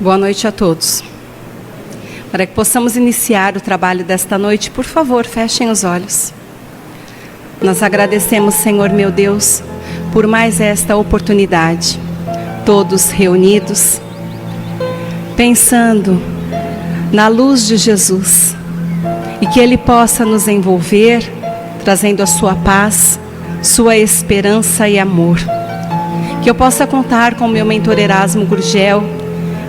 Boa noite a todos. Para que possamos iniciar o trabalho desta noite, por favor, fechem os olhos. Nós agradecemos, Senhor meu Deus, por mais esta oportunidade. Todos reunidos, pensando na luz de Jesus e que Ele possa nos envolver, trazendo a sua paz, sua esperança e amor. Que eu possa contar com o meu mentor Erasmo Gurgel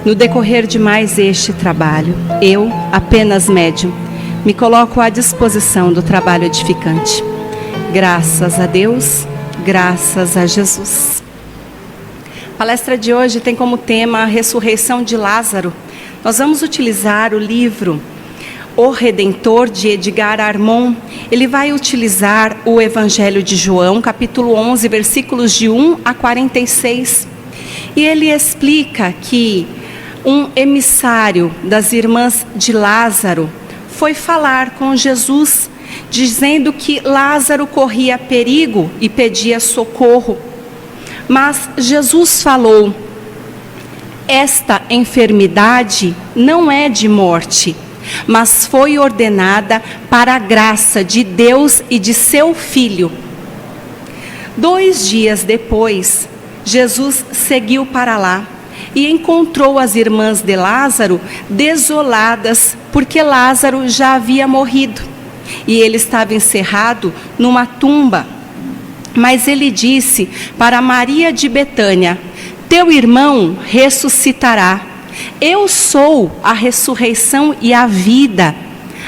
no decorrer de mais este trabalho. Eu, apenas médium, me coloco à disposição do trabalho edificante. Graças a Deus, graças a Jesus. A palestra de hoje tem como tema a ressurreição de Lázaro. Nós vamos utilizar o livro O Redentor, de Edgar Armond. Ele vai utilizar o Evangelho de João, capítulo 11, versículos de 1 a 46. E ele explica que um emissário das irmãs de Lázaro foi falar com Jesus, dizendo que Lázaro corria perigo e pedia socorro. Mas Jesus falou: esta enfermidade não é de morte, mas foi ordenada para a graça de Deus e de seu Filho. 2 dias depois, Jesus seguiu para lá e encontrou as irmãs de Lázaro desoladas, porque Lázaro já havia morrido e ele estava encerrado numa tumba. Mas ele disse para Maria de Betânia: teu irmão ressuscitará. Eu sou a ressurreição e a vida.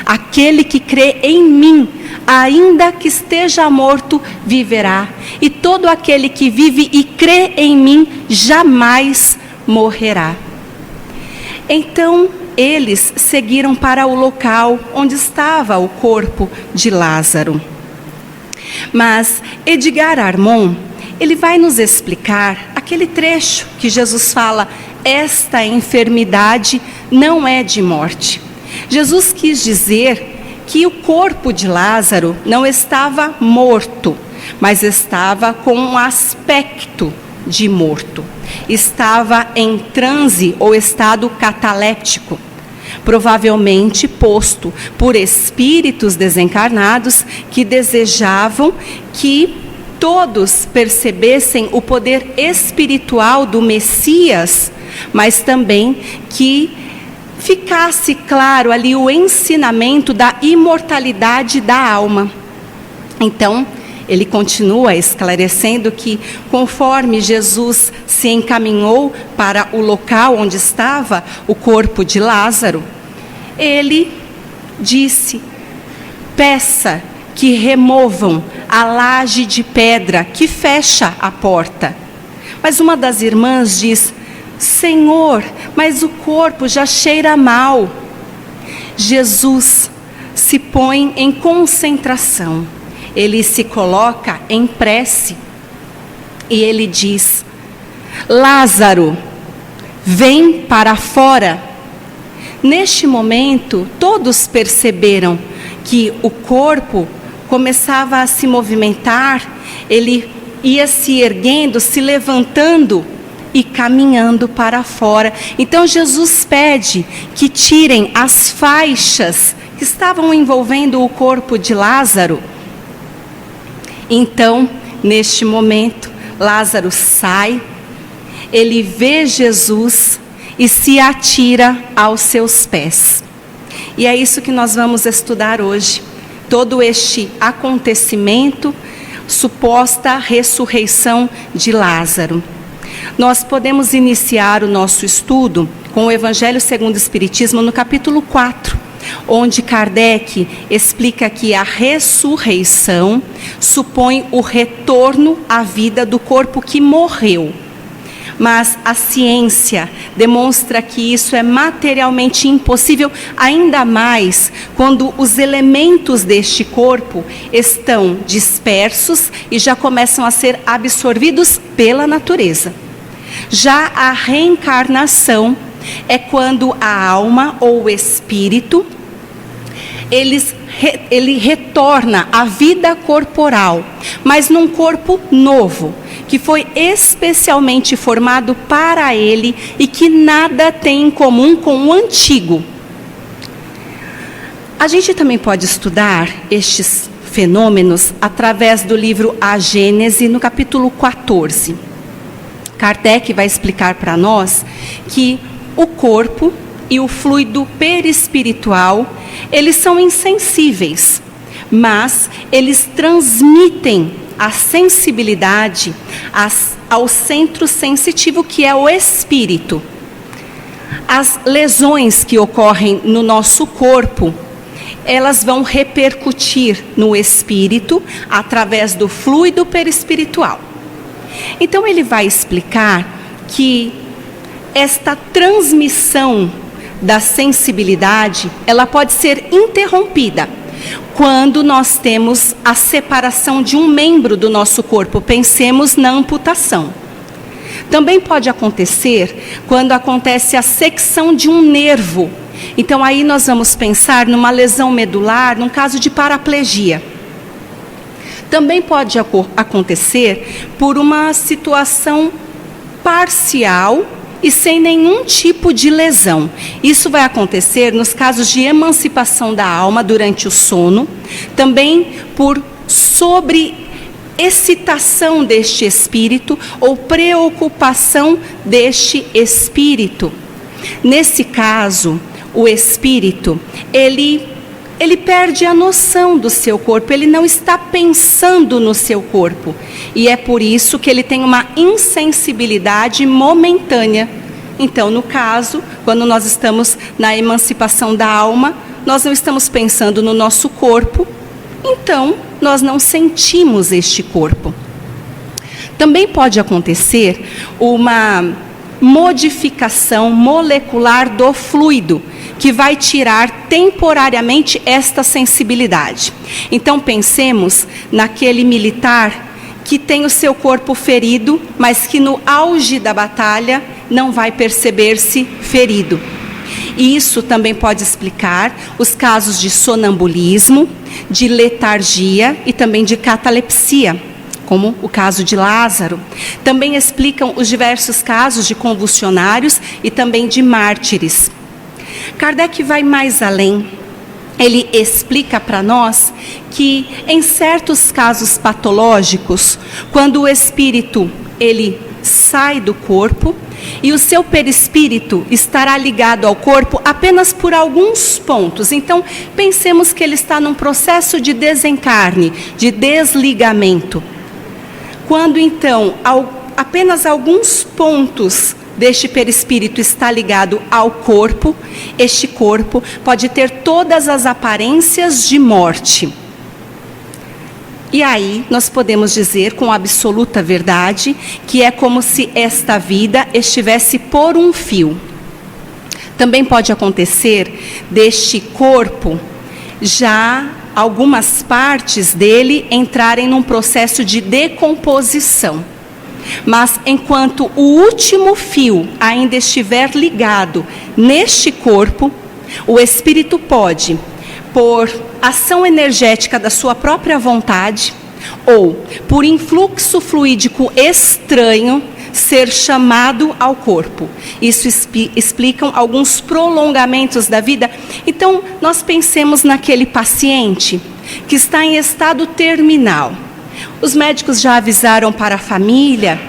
Aquele que crê em mim, ainda que esteja morto, viverá. E todo aquele que vive e crê em mim, jamais morrerá. Então eles seguiram para o local onde estava o corpo de Lázaro. Mas Edgar Armond, ele vai nos explicar aquele trecho que Jesus fala: esta enfermidade não é de morte. Jesus quis dizer que o corpo de Lázaro não estava morto, mas estava com um aspecto de morto. Estava em transe ou estado cataléptico, provavelmente posto por espíritos desencarnados que desejavam que todos percebessem o poder espiritual do Messias, mas também que ficasse claro ali o ensinamento da imortalidade da alma. Então, ele continua esclarecendo que, conforme Jesus se encaminhou para o local onde estava o corpo de Lázaro, ele disse: peça que removam a laje de pedra que fecha a porta. Mas uma das irmãs diz: Senhor, mas o corpo já cheira mal. Jesus se põe em concentração. Ele se coloca em prece e ele diz: Lázaro, vem para fora. Neste momento, todos perceberam que o corpo começava a se movimentar, ele ia se erguendo, se levantando e caminhando para fora. Então Jesus pede que tirem as faixas que estavam envolvendo o corpo de Lázaro. Então, neste momento, Lázaro sai, ele vê Jesus e se atira aos seus pés. E é isso que nós vamos estudar hoje. Todo este acontecimento, suposta ressurreição de Lázaro. Nós podemos iniciar o nosso estudo com o Evangelho segundo o Espiritismo no capítulo 4, onde Kardec explica que a ressurreição supõe o retorno à vida do corpo que morreu. Mas a ciência demonstra que isso é materialmente impossível, ainda mais quando os elementos deste corpo estão dispersos e já começam a ser absorvidos pela natureza. Já a reencarnação é quando a alma ou o espírito ele retorna à vida corporal, mas num corpo novo, que foi especialmente formado para ele e que nada tem em comum com o antigo. A gente também pode estudar estes fenômenos através do livro A Gênese, no capítulo 14. Kardec vai explicar para nós que o corpo e o fluido perispiritual, eles são insensíveis, mas eles transmitem a sensibilidade ao centro sensitivo, que é o espírito. As lesões que ocorrem no nosso corpo, elas vão repercutir no espírito através do fluido perispiritual. Então ele vai explicar que esta transmissão da sensibilidade, ela pode ser interrompida quando nós temos a separação de um membro do nosso corpo. Pensemos na amputação. Também pode acontecer quando acontece a secção de um nervo. Então aí nós vamos pensar numa lesão medular, num caso de paraplegia. Também pode acontecer por uma situação parcial e sem nenhum tipo de lesão. Isso vai acontecer nos casos de emancipação da alma durante o sono, também por sobreexcitação deste espírito ou preocupação deste espírito. Nesse caso, o espírito, ele perde a noção do seu corpo, ele não está pensando no seu corpo. E é por isso que ele tem uma insensibilidade momentânea. Então, no caso, quando nós estamos na emancipação da alma, nós não estamos pensando no nosso corpo, então nós não sentimos este corpo. Também pode acontecer uma modificação molecular do fluido, que vai tirar temporariamente esta sensibilidade. Então pensemos naquele militar que tem o seu corpo ferido, mas que no auge da batalha não vai perceber-se ferido. E isso também pode explicar os casos de sonambulismo, de letargia e também de catalepsia, como o caso de Lázaro. Também explicam os diversos casos de convulsionários e também de mártires. Kardec vai mais além. Ele explica para nós que em certos casos patológicos, quando o espírito ele sai do corpo e o seu perispírito estará ligado ao corpo apenas por alguns pontos. Então, pensemos que ele está num processo de desencarne, de desligamento. Quando então apenas alguns pontos deste perispírito está ligado ao corpo, este corpo pode ter todas as aparências de morte. E aí nós podemos dizer com absoluta verdade que é como se esta vida estivesse por um fio. Também pode acontecer deste corpo já algumas partes dele entrarem num processo de decomposição. Mas enquanto o último fio ainda estiver ligado neste corpo, o espírito pode, por ação energética da sua própria vontade, ou por influxo fluídico estranho, ser chamado ao corpo. Isso explicam alguns prolongamentos da vida. Então, nós pensemos naquele paciente que está em estado terminal. Os médicos já avisaram para a família: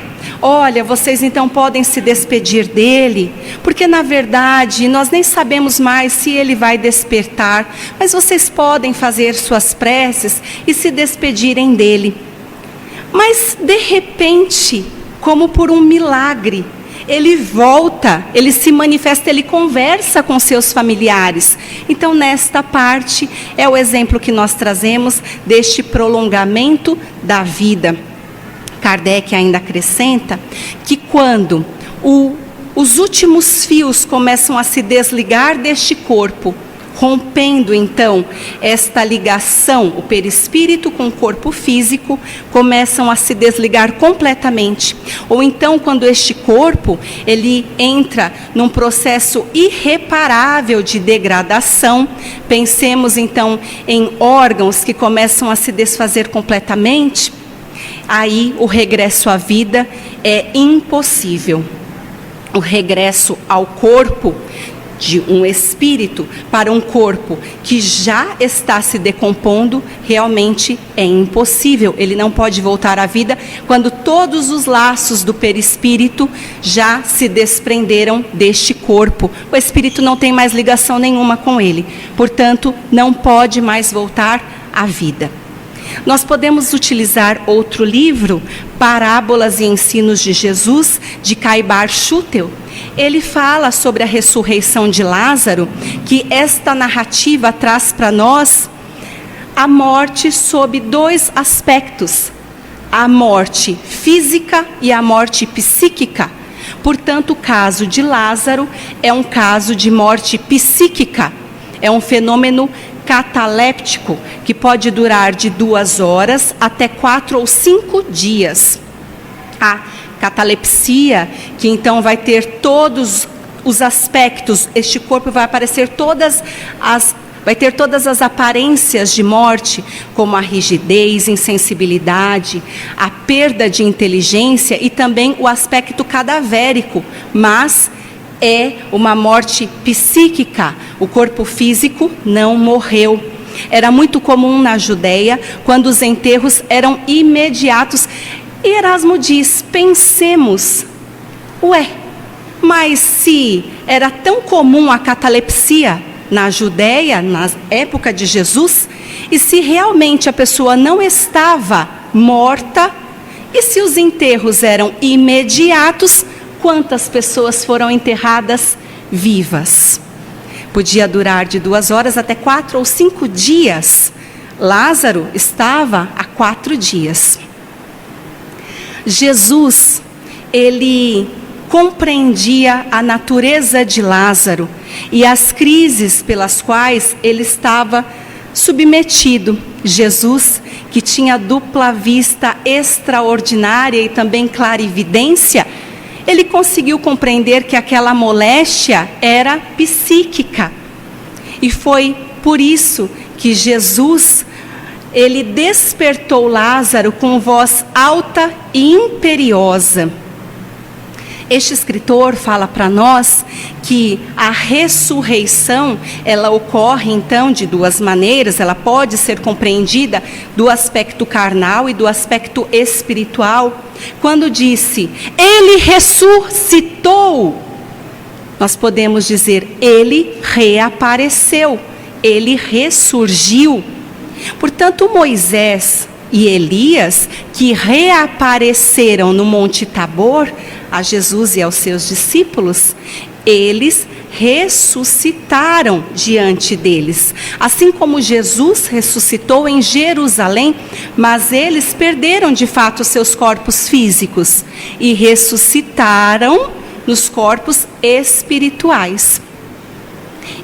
olha, vocês então podem se despedir dele, porque na verdade nós nem sabemos mais se ele vai despertar, mas vocês podem fazer suas preces e se despedirem dele. Mas de repente, como por um milagre, ele volta, ele se manifesta, ele conversa com seus familiares. Então, nesta parte, é o exemplo que nós trazemos deste prolongamento da vida. Kardec ainda acrescenta que quando os últimos fios começam a se desligar deste corpo, rompendo então esta ligação, o perispírito com o corpo físico começam a se desligar completamente. Ou então, quando este corpo ele entra num processo irreparável de degradação, pensemos então em órgãos que começam a se desfazer completamente, aí o regresso à vida é impossível. O regresso ao corpo de um espírito para um corpo que já está se decompondo realmente é impossível. Ele não pode voltar à vida quando todos os laços do perispírito já se desprenderam deste corpo. O espírito não tem mais ligação nenhuma com ele, portanto, não pode mais voltar à vida. Nós podemos utilizar outro livro, Parábolas e Ensinos de Jesus, de Caibar Schutel. Ele fala sobre a ressurreição de Lázaro, que esta narrativa traz para nós a morte sob dois aspectos: a morte física e a morte psíquica. Portanto, o caso de Lázaro é um caso de morte psíquica, é um fenômeno cataléptico, que pode durar de 2 horas até 4 ou 5 dias. A catalepsia, que então vai ter todos os aspectos, este corpo vai aparecer vai ter todas as aparências de morte, como a rigidez, insensibilidade, a perda de inteligência e também o aspecto cadavérico, mas é uma morte psíquica. O corpo físico não morreu. Era muito comum na Judéia, quando os enterros eram imediatos. E Erasmo diz, pensemos, mas se era tão comum a catalepsia na Judéia, na época de Jesus, e se realmente a pessoa não estava morta, e se os enterros eram imediatos, quantas pessoas foram enterradas vivas? Podia durar de 2 horas até 4 ou 5 dias. Lázaro estava há 4 dias. Jesus, ele compreendia a natureza de Lázaro e as crises pelas quais ele estava submetido. Jesus, que tinha dupla vista extraordinária e também clarividência, ele conseguiu compreender que aquela moléstia era psíquica. E foi por isso que Jesus, ele despertou Lázaro com voz alta e imperiosa. Este escritor fala para nós que a ressurreição, ela ocorre então de 2 maneiras, ela pode ser compreendida do aspecto carnal e do aspecto espiritual. Quando disse, ele ressuscitou, nós podemos dizer, ele reapareceu, ele ressurgiu. Portanto, Moisés e Elias, que reapareceram no Monte Tabor, a Jesus e aos seus discípulos, eles ressuscitaram diante deles. Assim como Jesus ressuscitou em Jerusalém, mas eles perderam de fato seus corpos físicos e ressuscitaram nos corpos espirituais.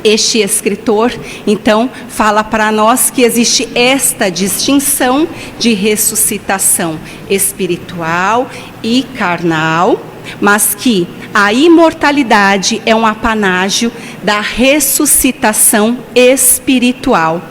Este escritor, então, fala para nós que existe esta distinção de ressuscitação espiritual e carnal, mas que a imortalidade é um apanágio da ressuscitação espiritual.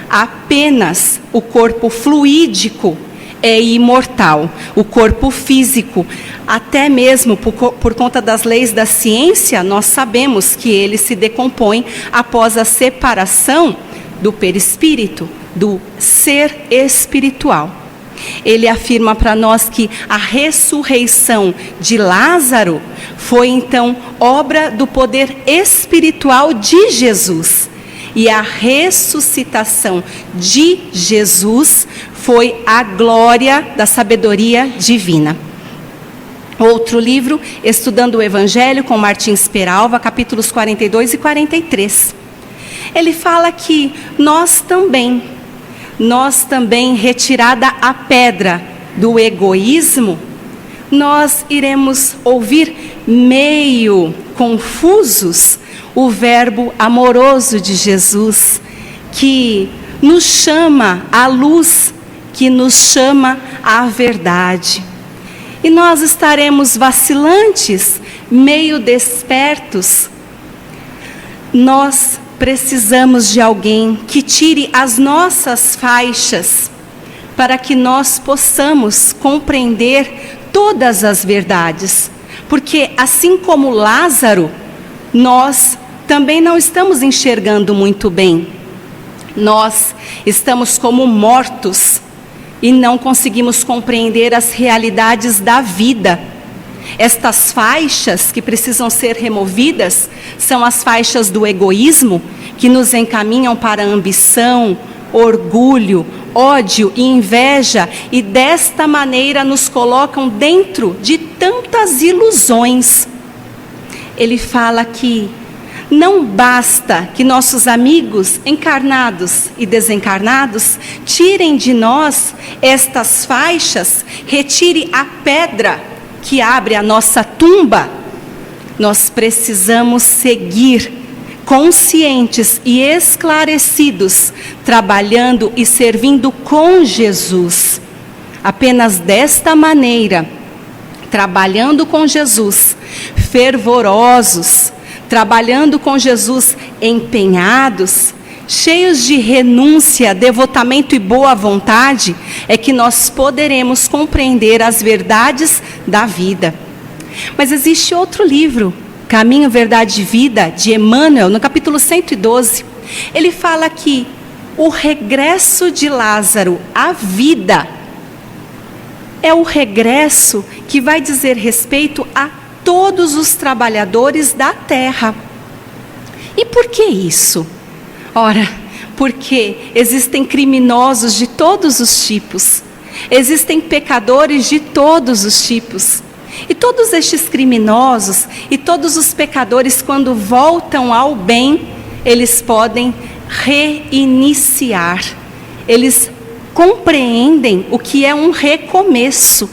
Apenas o corpo fluídico é imortal. O corpo físico, até mesmo por conta das leis da ciência, nós sabemos que ele se decompõe após a separação do perispírito, do ser espiritual. Ele afirma para nós que a ressurreição de Lázaro foi então obra do poder espiritual de Jesus. E a ressuscitação de Jesus foi a glória da sabedoria divina. Outro livro, Estudando o Evangelho, com Martins Peralva, capítulos 42 e 43. Ele fala que nós também, retirada a pedra do egoísmo, nós iremos ouvir meio confusos o verbo amoroso de Jesus, que nos chama à luz, que nos chama à verdade. E nós estaremos vacilantes, meio despertos. Nós precisamos de alguém que tire as nossas faixas, para que nós possamos compreender todas as verdades. Porque assim como Lázaro, nós também não estamos enxergando muito bem. Nós estamos como mortos e não conseguimos compreender as realidades da vida. Estas faixas que precisam ser removidas são as faixas do egoísmo, que nos encaminham para a ambição, orgulho, ódio e inveja, e desta maneira nos colocam dentro de tantas ilusões. Ele fala que não basta que nossos amigos encarnados e desencarnados tirem de nós estas faixas, retire a pedra que abre a nossa tumba. Nós precisamos seguir conscientes e esclarecidos, trabalhando e servindo com Jesus. Apenas desta maneira, trabalhando com Jesus, fervorosos, trabalhando com Jesus, empenhados, cheios de renúncia, devotamento e boa vontade, é que nós poderemos compreender as verdades da vida. Mas existe outro livro, Caminho, Verdade e Vida, de Emmanuel, no capítulo 112. Ele fala que o regresso de Lázaro à vida é o regresso que vai dizer respeito a todos os trabalhadores da terra. E por que isso? Ora, porque existem criminosos de todos os tipos, existem pecadores de todos os tipos. E todos estes criminosos e todos os pecadores, quando voltam ao bem, eles podem reiniciar. Eles compreendem o que é um recomeço.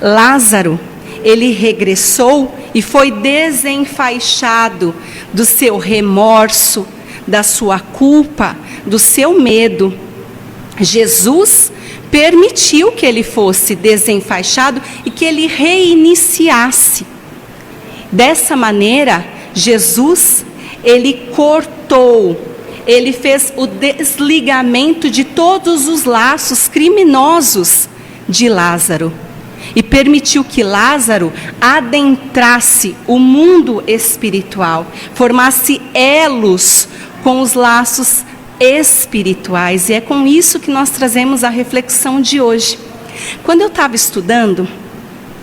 Lázaro, ele regressou e foi desenfaixado do seu remorso, da sua culpa, do seu medo. Jesus permitiu que ele fosse desenfaixado e que ele reiniciasse. Dessa maneira, Jesus, ele cortou, ele fez o desligamento de todos os laços criminosos de Lázaro. E permitiu que Lázaro adentrasse o mundo espiritual, formasse elos com os laços espirituais. E é com isso que nós trazemos a reflexão de hoje. Quando eu estava estudando,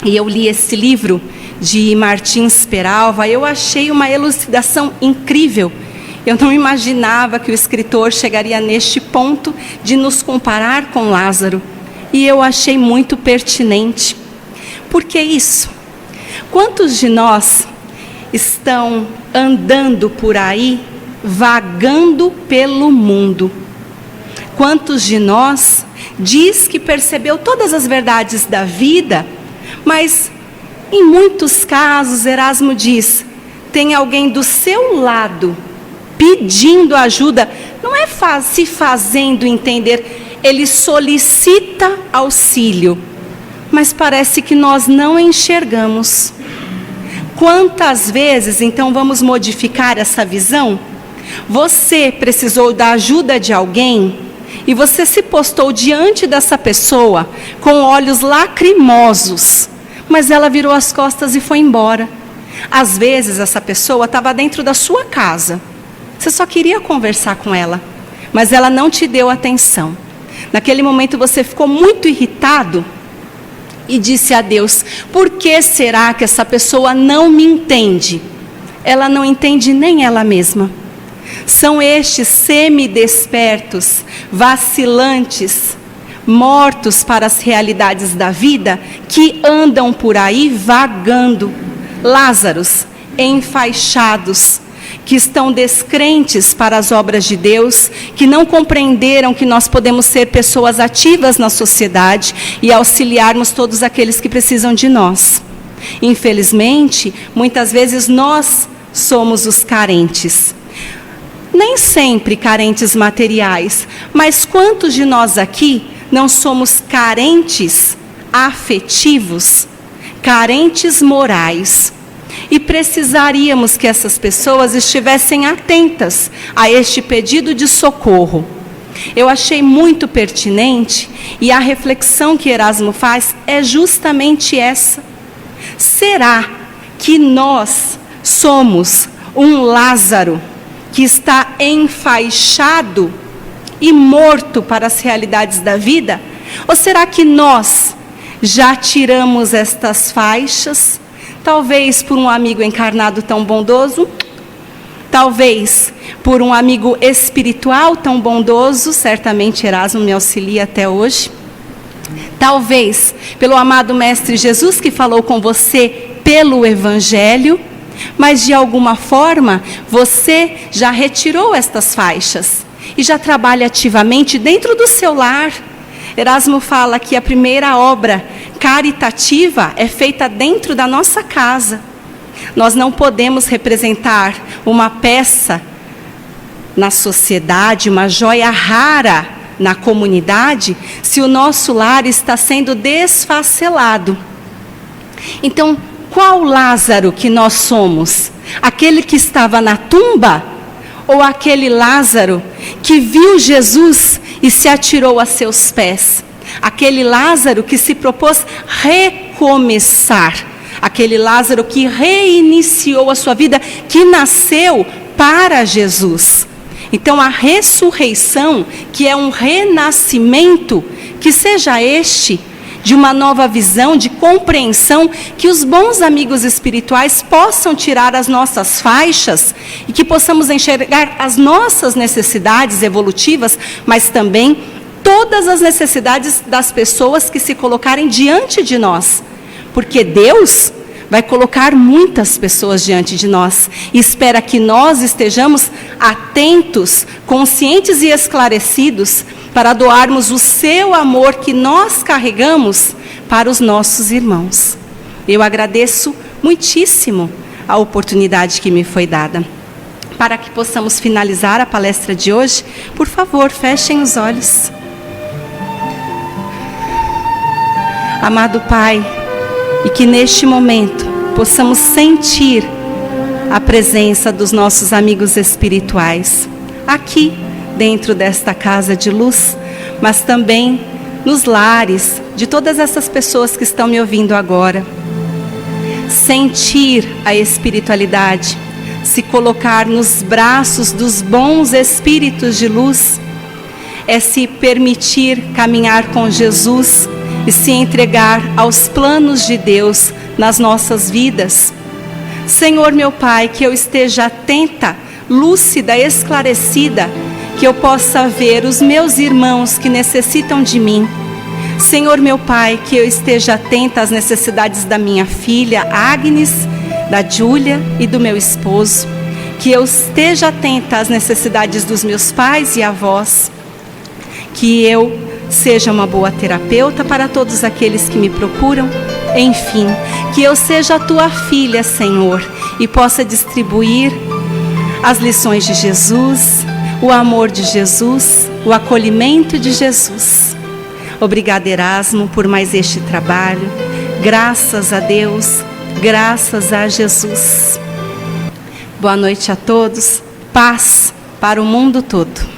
e eu li esse livro de Martins Peralva, eu achei uma elucidação incrível. Eu não imaginava que o escritor chegaria neste ponto de nos comparar com Lázaro. E eu achei muito pertinente. Por que isso? Quantos de nós estão andando por aí, vagando pelo mundo? Quantos de nós diz que percebeu todas as verdades da vida, mas em muitos casos, Erasmo diz, tem alguém do seu lado pedindo ajuda, não é se fazendo entender, ele solicita auxílio, mas parece que nós não enxergamos. Quantas vezes, então, vamos modificar essa visão? Você precisou da ajuda de alguém e você se postou diante dessa pessoa com olhos lacrimosos, mas ela virou as costas e foi embora. Às vezes essa pessoa estava dentro da sua casa, você só queria conversar com ela, mas ela não te deu atenção. Naquele momento você ficou muito irritado e disse a Deus, por que será que essa pessoa não me entende? Ela não entende nem ela mesma. São estes semidespertos, vacilantes, mortos para as realidades da vida, que andam por aí vagando. Lázaros enfaixados, que estão descrentes para as obras de Deus, que não compreenderam que nós podemos ser pessoas ativas na sociedade e auxiliarmos todos aqueles que precisam de nós. Infelizmente, muitas vezes nós somos os carentes. Nem sempre carentes materiais, mas quantos de nós aqui não somos carentes afetivos, carentes morais? E precisaríamos que essas pessoas estivessem atentas a este pedido de socorro. Eu achei muito pertinente e a reflexão que Erasmo faz é justamente essa. Será que nós somos um Lázaro que está enfaixado e morto para as realidades da vida? Ou será que nós já tiramos estas faixas? Talvez por um amigo encarnado tão bondoso, talvez por um amigo espiritual tão bondoso, certamente Erasmo me auxilia até hoje. Talvez pelo amado Mestre Jesus que falou com você pelo Evangelho, mas de alguma forma você já retirou estas faixas e já trabalha ativamente dentro do seu lar. Erasmo fala que a primeira obra caritativa é feita dentro da nossa casa. Nós não podemos representar uma peça na sociedade, uma joia rara na comunidade, se o nosso lar está sendo desfacelado. Então, qual Lázaro que nós somos? Aquele que estava na tumba? Ou aquele Lázaro que viu Jesus e se atirou a seus pés? Aquele Lázaro que se propôs recomeçar. Aquele Lázaro que reiniciou a sua vida, que nasceu para Jesus. Então, a ressurreição, que é um renascimento, que seja este de uma nova visão, de compreensão, que os bons amigos espirituais possam tirar as nossas faixas e que possamos enxergar as nossas necessidades evolutivas, mas também todas as necessidades das pessoas que se colocarem diante de nós. Porque Deus vai colocar muitas pessoas diante de nós e espera que nós estejamos atentos, conscientes e esclarecidos para doarmos o seu amor que nós carregamos para os nossos irmãos. Eu agradeço muitíssimo a oportunidade que me foi dada. Para que possamos finalizar a palestra de hoje, por favor, fechem os olhos. Amado Pai, e que neste momento possamos sentir a presença dos nossos amigos espirituais, aqui dentro desta casa de luz, mas também nos lares de todas essas pessoas que estão me ouvindo agora. Sentir a espiritualidade, se colocar nos braços dos bons espíritos de luz, é se permitir caminhar com Jesus e se entregar aos planos de Deus nas nossas vidas. Senhor meu Pai, que eu esteja atenta, lúcida, esclarecida, que eu possa ver os meus irmãos que necessitam de mim. Senhor meu Pai, que eu esteja atenta às necessidades da minha filha Agnes, da Júlia e do meu esposo. Que eu esteja atenta às necessidades dos meus pais e avós. Que eu seja uma boa terapeuta para todos aqueles que me procuram. Enfim, que eu seja a tua filha, Senhor, e possa distribuir as lições de Jesus, o amor de Jesus, o acolhimento de Jesus. Obrigada, Erasmo, por mais este trabalho. Graças a Deus, graças a Jesus. Boa noite a todos. Paz para o mundo todo.